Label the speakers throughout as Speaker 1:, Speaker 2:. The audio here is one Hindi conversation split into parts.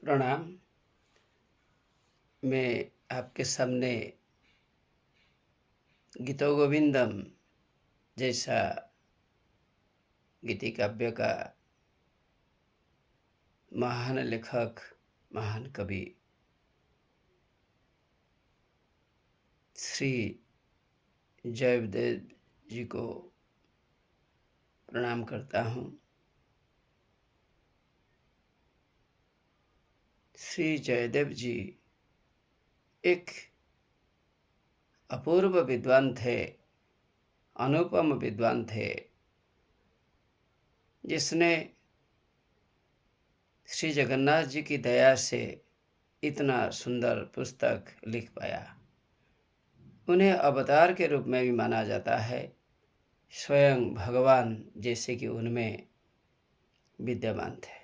Speaker 1: प्रणाम। मैं आपके सामने गीतो गोविंदम जैसा गीति काव्य का महान लेखक, महान कवि श्री जयदेव जी को प्रणाम करता हूँ। श्री जयदेव जी एक अपूर्व विद्वान थे, अनुपम विद्वान थे, जिसने श्री जगन्नाथ जी की दया से इतना सुंदर पुस्तक लिख पाया। उन्हें अवतार के रूप में भी माना जाता है, स्वयं भगवान जैसे कि उनमें विद्यमान थे।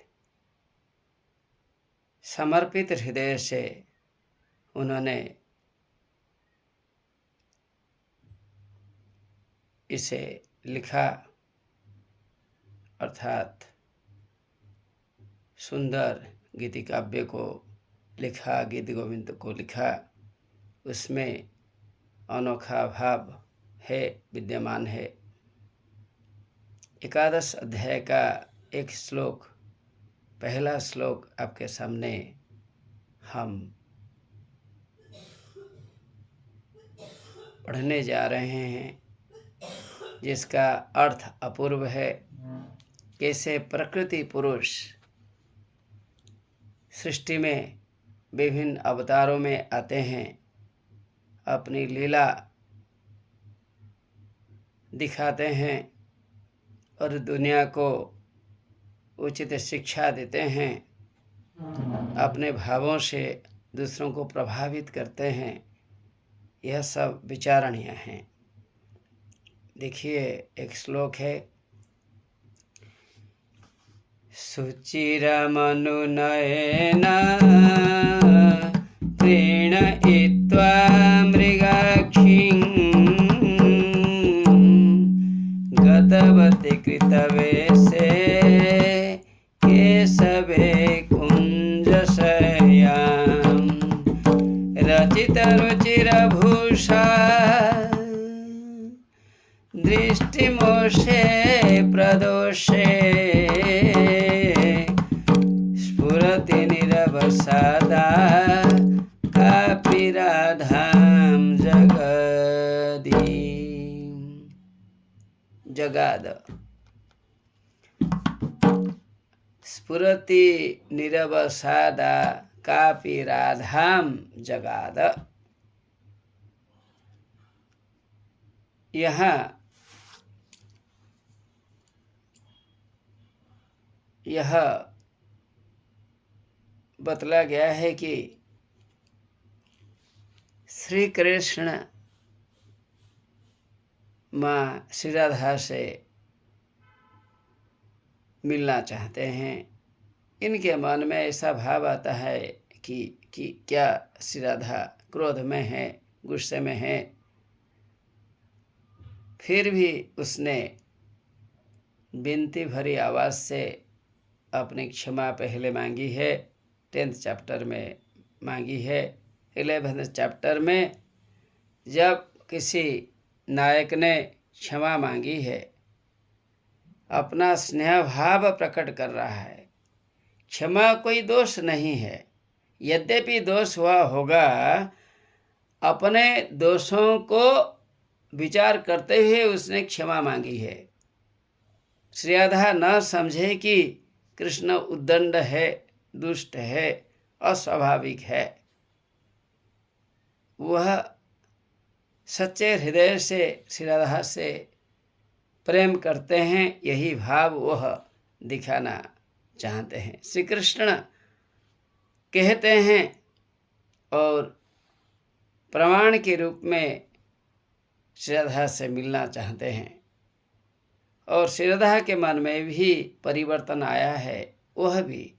Speaker 1: समर्पित हृदय से उन्होंने इसे लिखा, अर्थात सुंदर गीति काव्य को लिखा, गीत गोविंद को लिखा। उसमें अनोखा भाव है, विद्यमान है। 11 अध्याय का एक श्लोक, पहला श्लोक आपके सामने हम पढ़ने जा रहे हैं, जिसका अर्थ अपूर्व है। कैसे प्रकृति पुरुष सृष्टि में विभिन्न अवतारों में आते हैं, अपनी लीला दिखाते हैं और दुनिया को उचित शिक्षा देते हैं, अपने भावों से दूसरों को प्रभावित करते हैं। यह सब विचारणीय है। देखिए, एक श्लोक है, सुचिरमनुनयेन प्रीणयित्वा मृगाक्षीं गतवती कृतवेशे केशवे कुञ्जशय्यां रचितरुचिरभूषा दृष्टिमोषे प्रदोषे स्फुरति निरवसादा कापि राधां जगाद। स्फुरति निरवसादा कापि राधां जगाद। यहाँ यह बतला गया है कि श्री कृष्ण माँ श्री राधा से मिलना चाहते हैं। इनके मन में ऐसा भाव आता है कि क्या श्री राधा क्रोध में है, गुस्से में है। फिर भी उसने विनती भरी आवाज़ से अपनी क्षमा पहले मांगी है। 10th चैप्टर में मांगी है। 11th चैप्टर में जब किसी नायक ने क्षमा मांगी है, अपना स्नेह भाव प्रकट कर रहा है। क्षमा कोई दोष नहीं है, यद्यपि दोष हुआ होगा, अपने दोषों को विचार करते हुए उसने क्षमा मांगी है। श्री राधा न समझे कि कृष्ण उद्दंड है, दुष्ट है, अस्वाभाविक है। वह सच्चे हृदय से श्री राधा से प्रेम करते हैं, यही भाव वह दिखाना चाहते हैं। श्री कृष्ण कहते हैं और प्रमाण के रूप में श्री राधा से मिलना चाहते हैं। और श्री राधा के मन में भी परिवर्तन आया है, वह भी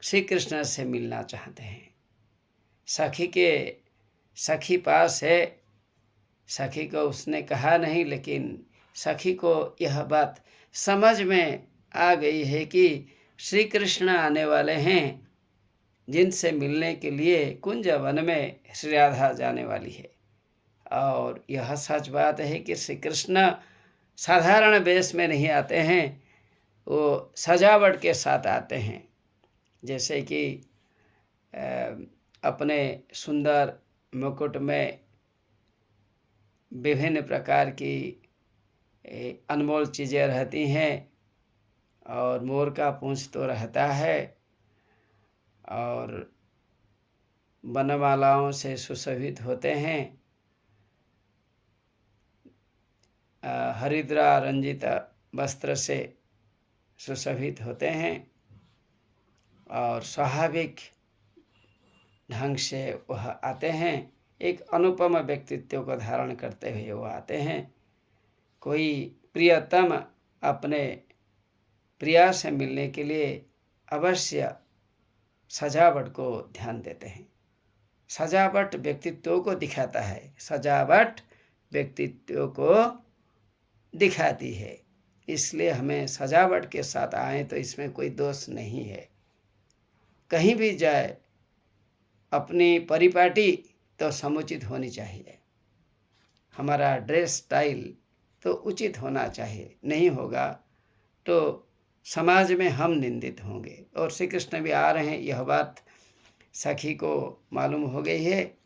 Speaker 1: श्री कृष्ण से मिलना चाहते हैं। सखी पास है, सखी को उसने कहा नहीं, लेकिन सखी को यह बात समझ में आ गई है कि श्री कृष्ण आने वाले हैं जिनसे मिलने के लिए कुंज वन में श्री राधा जाने वाली है। और यह सच बात है कि श्री कृष्ण साधारण वेश में नहीं आते हैं, वो सजावट के साथ आते हैं। जैसे कि अपने सुंदर मुकुट में विभिन्न प्रकार की अनमोल चीज़ें रहती हैं, और मोर का पूंछ तो रहता है, और वनमालाओं से सुशोभित होते हैं, हरिद्रा रंजित वस्त्र से सुशोभित होते हैं, और स्वाभाविक ढंग से वह आते हैं। एक अनुपम व्यक्तित्व को धारण करते हुए वह आते हैं। कोई प्रियतम अपने प्रिया से मिलने के लिए अवश्य सजावट को ध्यान देते हैं। सजावट व्यक्तित्व को दिखाता है, सजावट व्यक्तित्व को दिखाती है। इसलिए हमें सजावट के साथ आए तो इसमें कोई दोष नहीं है। कहीं भी जाए अपनी परिपाटी तो समुचित होनी चाहिए, हमारा ड्रेस स्टाइल तो उचित होना चाहिए। नहीं होगा तो समाज में हम निंदित होंगे। और श्री कृष्ण भी आ रहे हैं, यह बात सखी को मालूम हो गई है,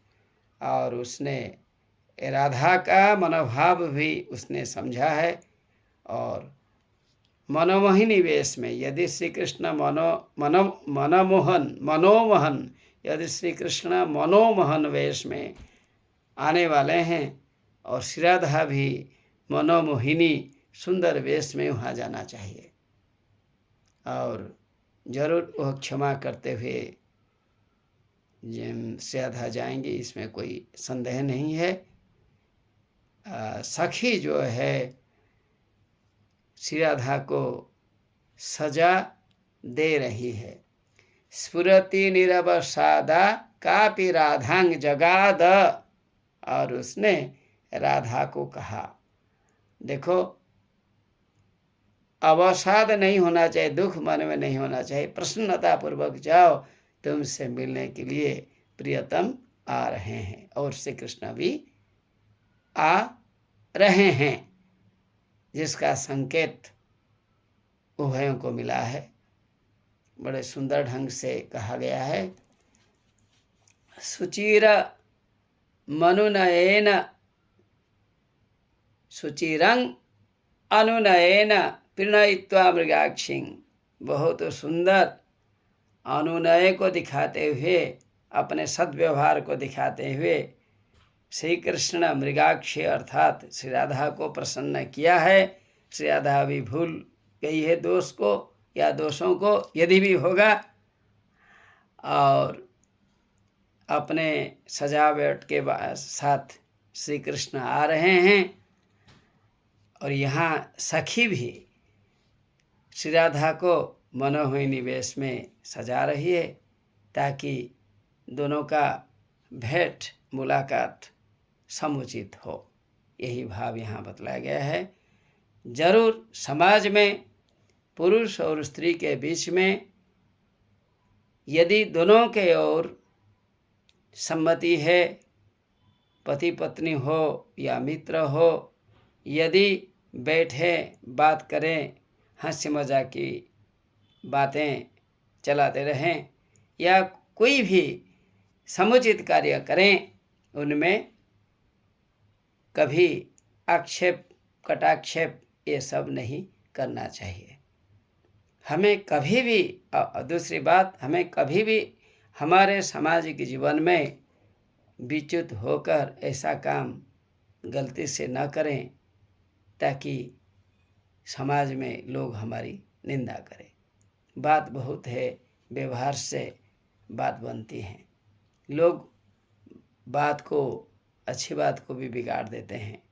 Speaker 1: और उसने राधा का मनोभाव भी उसने समझा है। और मनोमोहिनी वेश में यदि श्री कृष्ण मनोमोहन यदि श्री कृष्ण मनोमोहन वेश में आने वाले हैं, और श्री राधा भी मनोमोहिनी सुंदर वेश में वहाँ जाना चाहिए। और जरूर वह क्षमा करते हुए श्री राधा जाएंगे, इसमें कोई संदेह नहीं है। सखी जो है श्री राधा को सजा दे रही है। स्फुरति निरवसादा कापि राधांग जगाद, और उसने राधा को कहा, देखो अवसाद नहीं होना चाहिए, दुख मन में नहीं होना चाहिए, प्रसन्नता पूर्वक जाओ, तुमसे मिलने के लिए प्रियतम आ रहे हैं। और श्री कृष्ण भी आ रहे हैं, जिसका संकेत उभयों को मिला है। बड़े सुंदर ढंग से कहा गया है। सुचिर मनुनयेन सुचिरंग अनुनयेन प्रणयित्वा मृगाक्षी, बहुत सुंदर अनुनय को दिखाते हुए, अपने सद्व्यवहार को दिखाते हुए श्री कृष्ण मृगाक्षी अर्थात श्री राधा को प्रसन्न किया है। श्री राधा भी भूल गई है दोष को या दोषों को, यदि भी होगा, और अपने सजावट के साथ श्री कृष्ण आ रहे हैं। और यहाँ सखी भी श्री राधा को मनोमोहिनी वेश में सजा रही है, ताकि दोनों का भेंट मुलाकात समुचित हो। यही भाव यहाँ बतलाया गया है। जरूर समाज में पुरुष और स्त्री के बीच में यदि दोनों के ओर सम्मति है, पति पत्नी हो या मित्र हो, यदि बैठे बात करें, हंसी मजाक की बातें चलाते रहें, या कोई भी समुचित कार्य करें, उनमें कभी आक्षेप कटाक्षेप ये सब नहीं करना चाहिए। हमें कभी भी, दूसरी बात, हमें कभी भी हमारे सामाजिक जीवन में विच्युत होकर ऐसा काम गलती से न करें, ताकि समाज में लोग हमारी निंदा करें। बात बहुत है, व्यवहार से बात बनती है। लोग बात को, अच्छी बात को भी बिगाड़ देते हैं।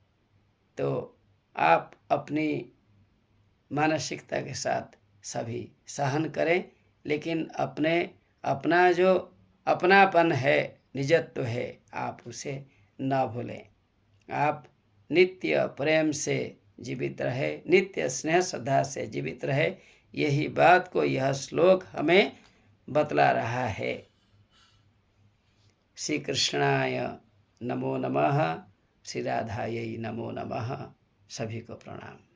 Speaker 1: तो आप अपनी मानसिकता के साथ सभी सहन करें, लेकिन अपना जो अपनापन है, निजत्व है, आप उसे न भूलें। आप नित्य प्रेम से जीवित रहे, नित्य स्नेह श्रद्धा से जीवित रहे। यही बात को यह श्लोक हमें बतला रहा है। श्री कृष्णाय नमो नमः, श्री राधायै नमो नमः। सभी को प्रणाम।